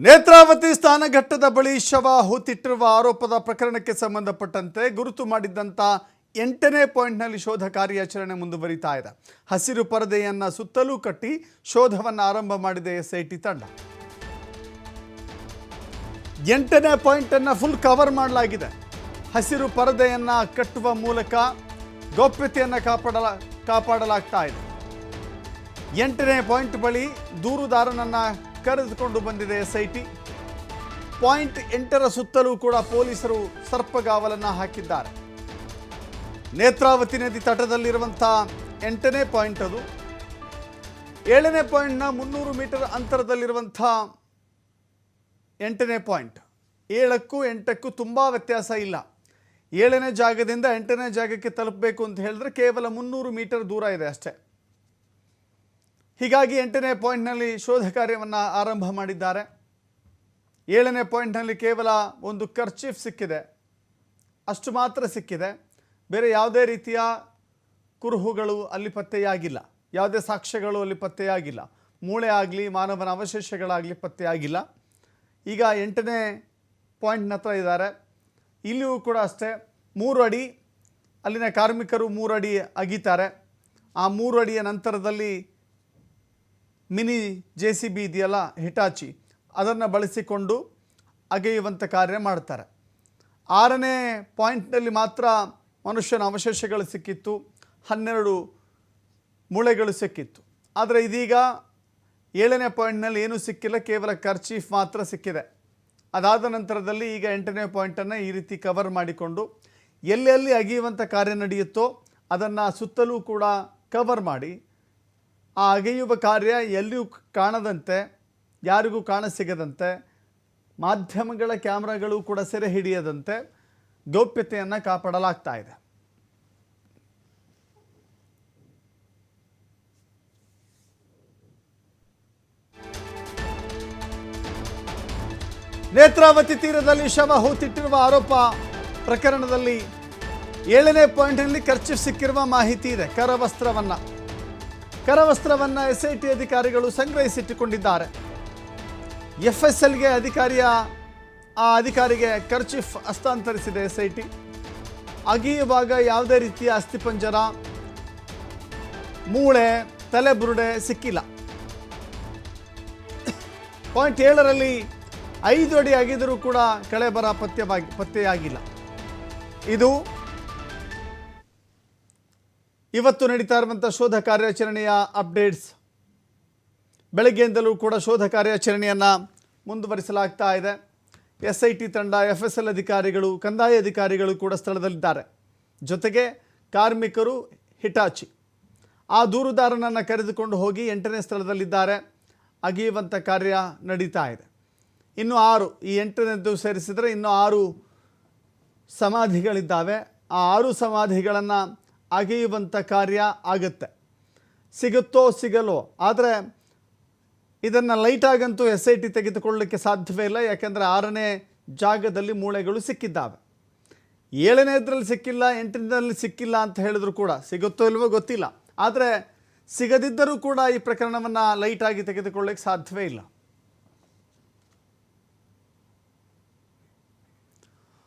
ನೇತ್ರಾವತಿ ಸ್ನಾನಘಟ್ಟದ ಬಳಿ ಶವ ಹೂತಿಟ್ಟಿರುವ ಆರೋಪದ ಪ್ರಕರಣಕ್ಕೆ ಸಂಬಂಧಪಟ್ಟಂತೆ ಗುರುತು ಮಾಡಿದ್ದಂಥ 8ನೇ ಪಾಯಿಂಟ್ನಲ್ಲಿ ಶೋಧ ಕಾರ್ಯಾಚರಣೆ ಮುಂದುವರಿತಾ ಇದೆ. ಹಸಿರು ಪರದೆಯನ್ನು ಸುತ್ತಲೂ ಕಟ್ಟಿ ಶೋಧವನ್ನು ಆರಂಭ ಮಾಡಿದೆ ಎಸ್ಐಟಿ ತಂಡ. 8ನೇ ಪಾಯಿಂಟನ್ನು ಫುಲ್ ಕವರ್ ಮಾಡಲಾಗಿದೆ. ಹಸಿರು ಪರದೆಯನ್ನು ಕಟ್ಟುವ ಮೂಲಕ ಗೌಪ್ಯತೆಯನ್ನು ಕಾಪಾಡಲಾಗ್ತಾ ಇದೆ. 8ನೇ ಪಾಯಿಂಟ್ ಬಳಿ ದೂರುದಾರನನ್ನು ಕರೆದುಕೊಂಡು ಬಂದಿದೆ ಎಸ್ಐಟಿ. ಪಾಯಿಂಟ್ 8ರ ಸುತ್ತಲೂ ಕೂಡ ಪೊಲೀಸರು ಸರ್ಪಗಾವಲನ್ನು ಹಾಕಿದ್ದಾರೆ. ನೇತ್ರಾವತಿ ನದಿ ತಟದಲ್ಲಿರುವಂಥ 8ನೇ ಪಾಯಿಂಟ್ ಅದು. 7ನೇ ಪಾಯಿಂಟ್ನ 300 ಮೀಟರ್ ಅಂತರದಲ್ಲಿರುವಂಥ 8ನೇ ಪಾಯಿಂಟ್. 7ಕ್ಕೂ 8ಕ್ಕೂ ತುಂಬ ವ್ಯತ್ಯಾಸ ಇಲ್ಲ. 7ನೇ ಜಾಗದಿಂದ 8ನೇ ಜಾಗಕ್ಕೆ ತಲುಪಬೇಕು ಅಂತ ಹೇಳಿದ್ರೆ ಕೇವಲ 300 ಮೀಟರ್ ದೂರ ಇದೆ ಅಷ್ಟೇ. ಹೀಗಾಗಿ 8ನೇ ಪಾಯಿಂಟ್ನಲ್ಲಿ ಶೋಧ ಕಾರ್ಯವನ್ನು ಆರಂಭ ಮಾಡಿದ್ದಾರೆ. 7ನೇ ಪಾಯಿಂಟ್ನಲ್ಲಿ ಕೇವಲ ಒಂದು ಕರ್ಚೀಫ್ ಸಿಕ್ಕಿದೆ, ಅಷ್ಟು ಮಾತ್ರ ಸಿಕ್ಕಿದೆ. ಬೇರೆ ಯಾವುದೇ ರೀತಿಯ ಕುರುಹುಗಳು ಅಲ್ಲಿ ಪತ್ತೆಯಾಗಿಲ್ಲ, ಯಾವುದೇ ಸಾಕ್ಷ್ಯಗಳು ಅಲ್ಲಿ ಪತ್ತೆಯಾಗಿಲ್ಲ. ಮೂಳೆ ಆಗಲಿ ಮಾನವನ ಅವಶೇಷಗಳಾಗಲಿ ಪತ್ತೆಯಾಗಿಲ್ಲ. ಈಗ 8ನೇ ಪಾಯಿಂಟ್ನ ಹತ್ರ ಇದ್ದಾರೆ. ಇಲ್ಲಿಯೂ ಕೂಡ ಅಷ್ಟೇ 3 ಅಡಿ, ಅಲ್ಲಿನ ಕಾರ್ಮಿಕರು 3 ಅಡಿ ಅಗೀತಾರೆ. ಆ 3 ಅಡಿಯ ನಂತರದಲ್ಲಿ ಮಿನಿ JCB ಇದೆಯಲ್ಲ, ಹಿಟಾಚಿ, ಅದನ್ನು ಬಳಸಿಕೊಂಡು ಅಗೆಯುವಂಥ ಕಾರ್ಯ ಮಾಡ್ತಾರೆ. 6ನೇ ಪಾಯಿಂಟ್ನಲ್ಲಿ ಮಾತ್ರ ಮನುಷ್ಯನ ಅವಶೇಷಗಳು ಸಿಕ್ಕಿತ್ತು, 12 ಮೂಳೆಗಳು ಸಿಕ್ಕಿತ್ತು. ಆದರೆ ಇದೀಗ 7ನೇ ಪಾಯಿಂಟ್ನಲ್ಲಿ ಏನೂ ಸಿಕ್ಕಿಲ್ಲ, ಕೇವಲ ಕರ್ಚೀಫ್ ಮಾತ್ರ ಸಿಕ್ಕಿದೆ. ಅದಾದ ನಂತರದಲ್ಲಿ ಈಗ 8ನೇ ಪಾಯಿಂಟನ್ನು ಈ ರೀತಿ ಕವರ್ ಮಾಡಿಕೊಂಡು ಎಲ್ಲೆಲ್ಲಿ ಅಗೆಯುವಂಥ ಕಾರ್ಯ ನಡೆಯುತ್ತೋ ಅದನ್ನು ಸುತ್ತಲೂ ಕೂಡ ಕವರ್ ಮಾಡಿ ಆ ಅಗೆಯುವ ಕಾರ್ಯ ಎಲ್ಲಿಯೂ ಕಾಣದಂತೆ, ಯಾರಿಗೂ ಕಾಣಸಿಗದಂತೆ, ಮಾಧ್ಯಮಗಳ ಕ್ಯಾಮ್ರಾಗಳು ಕೂಡ ಸೆರೆ ಹಿಡಿಯದಂತೆ ಗೌಪ್ಯತೆಯನ್ನು ಕಾಪಾಡಲಾಗ್ತಾ ಇದೆ. ನೇತ್ರಾವತಿ ತೀರದಲ್ಲಿ ಶವ ಹೂತಿಟ್ಟಿರುವ ಆರೋಪ ಪ್ರಕರಣದಲ್ಲಿ 7ನೇ ಪಾಯಿಂಟ್ನಲ್ಲಿ ಕರ್ಚೀಫ್ ಸಿಕ್ಕಿರುವ ಮಾಹಿತಿ ಇದೆ. ಕರವಸ್ತ್ರವನ್ನು SIT ಅಧಿಕಾರಿಗಳು ಸಂಗ್ರಹಿಸಿಟ್ಟುಕೊಂಡಿದ್ದಾರೆ. FSLಗೆ ಅಧಿಕಾರಿಗೆ ಕರ್ಚೀಫ್ ಹಸ್ತಾಂತರಿಸಿದೆ SIT. ಅಗೆಯುವಾಗ ಯಾವುದೇ ರೀತಿಯ ಅಸ್ಥಿಪಂಜರ, ಮೂಳೆ, ತಲೆಬುರುಡೆ ಸಿಕ್ಕಿಲ್ಲ. ಪಾಯಿಂಟ್ 7ರಲ್ಲಿ 5 ಅಡಿ ಅಗೆದರೂ ಕೂಡ ಕಳೆಬರ ಪತ್ತೆಯಾಗಿಲ್ಲ. ಇದು ಇವತ್ತು ನಡೀತಾ ಇರುವಂಥ ಶೋಧ ಕಾರ್ಯಾಚರಣೆಯ ಅಪ್ಡೇಟ್ಸ್. ಬೆಳಗ್ಗೆಯಿಂದಲೂ ಕೂಡ ಶೋಧ ಕಾರ್ಯಾಚರಣೆಯನ್ನು ಮುಂದುವರಿಸಲಾಗ್ತಾ ಇದೆ. SIT ತಂಡ, FSL ಅಧಿಕಾರಿಗಳು, ಕಂದಾಯ ಅಧಿಕಾರಿಗಳು ಕೂಡ ಸ್ಥಳದಲ್ಲಿದ್ದಾರೆ. ಜೊತೆಗೆ ಕಾರ್ಮಿಕರು, ಹಿಟಾಚಿ, ಆ ದೂರುದಾರನನ್ನು ಕರೆದುಕೊಂಡು ಹೋಗಿ 8ನೇ ಸ್ಥಳದಲ್ಲಿದ್ದಾರೆ. ಅಗೆಯುವಂಥ ಕಾರ್ಯ ನಡೀತಾ ಇದೆ. ಇನ್ನು 6, ಈ 8ನೇದು ಸೇರಿಸಿದರೆ ಇನ್ನು 6 ಸಮಾಧಿಗಳಿದ್ದಾವೆ. ಆ 6 ಸಮಾಧಿಗಳನ್ನು ಅಗೆಯುವಂಥ ಕಾರ್ಯ ಆಗುತ್ತೆ. ಸಿಗುತ್ತೋ ಸಿಗಲ್ಲೋ, ಆದರೆ ಇದನ್ನು ಲೈಟಾಗಂತೂ SIT ತೆಗೆದುಕೊಳ್ಳಲಿಕ್ಕೆ ಸಾಧ್ಯವೇ ಇಲ್ಲ. ಯಾಕೆಂದರೆ 6ನೇ ಜಾಗದಲ್ಲಿ ಮೂಳೆಗಳು ಸಿಕ್ಕಿದ್ದಾವೆ. 7ನೇದ್ರಲ್ಲಿ ಸಿಕ್ಕಿಲ್ಲ, 8ನೇದ್ರಲ್ಲಿ ಸಿಕ್ಕಿಲ್ಲ ಅಂತ ಹೇಳಿದ್ರು ಕೂಡ ಸಿಗುತ್ತೋ ಇಲ್ವೋ ಗೊತ್ತಿಲ್ಲ. ಆದರೆ ಸಿಗದಿದ್ದರೂ ಕೂಡ ಈ ಪ್ರಕರಣವನ್ನು ಲೈಟಾಗಿ ತೆಗೆದುಕೊಳ್ಳಲಿಕ್ಕೆ ಸಾಧ್ಯವೇ ಇಲ್ಲ.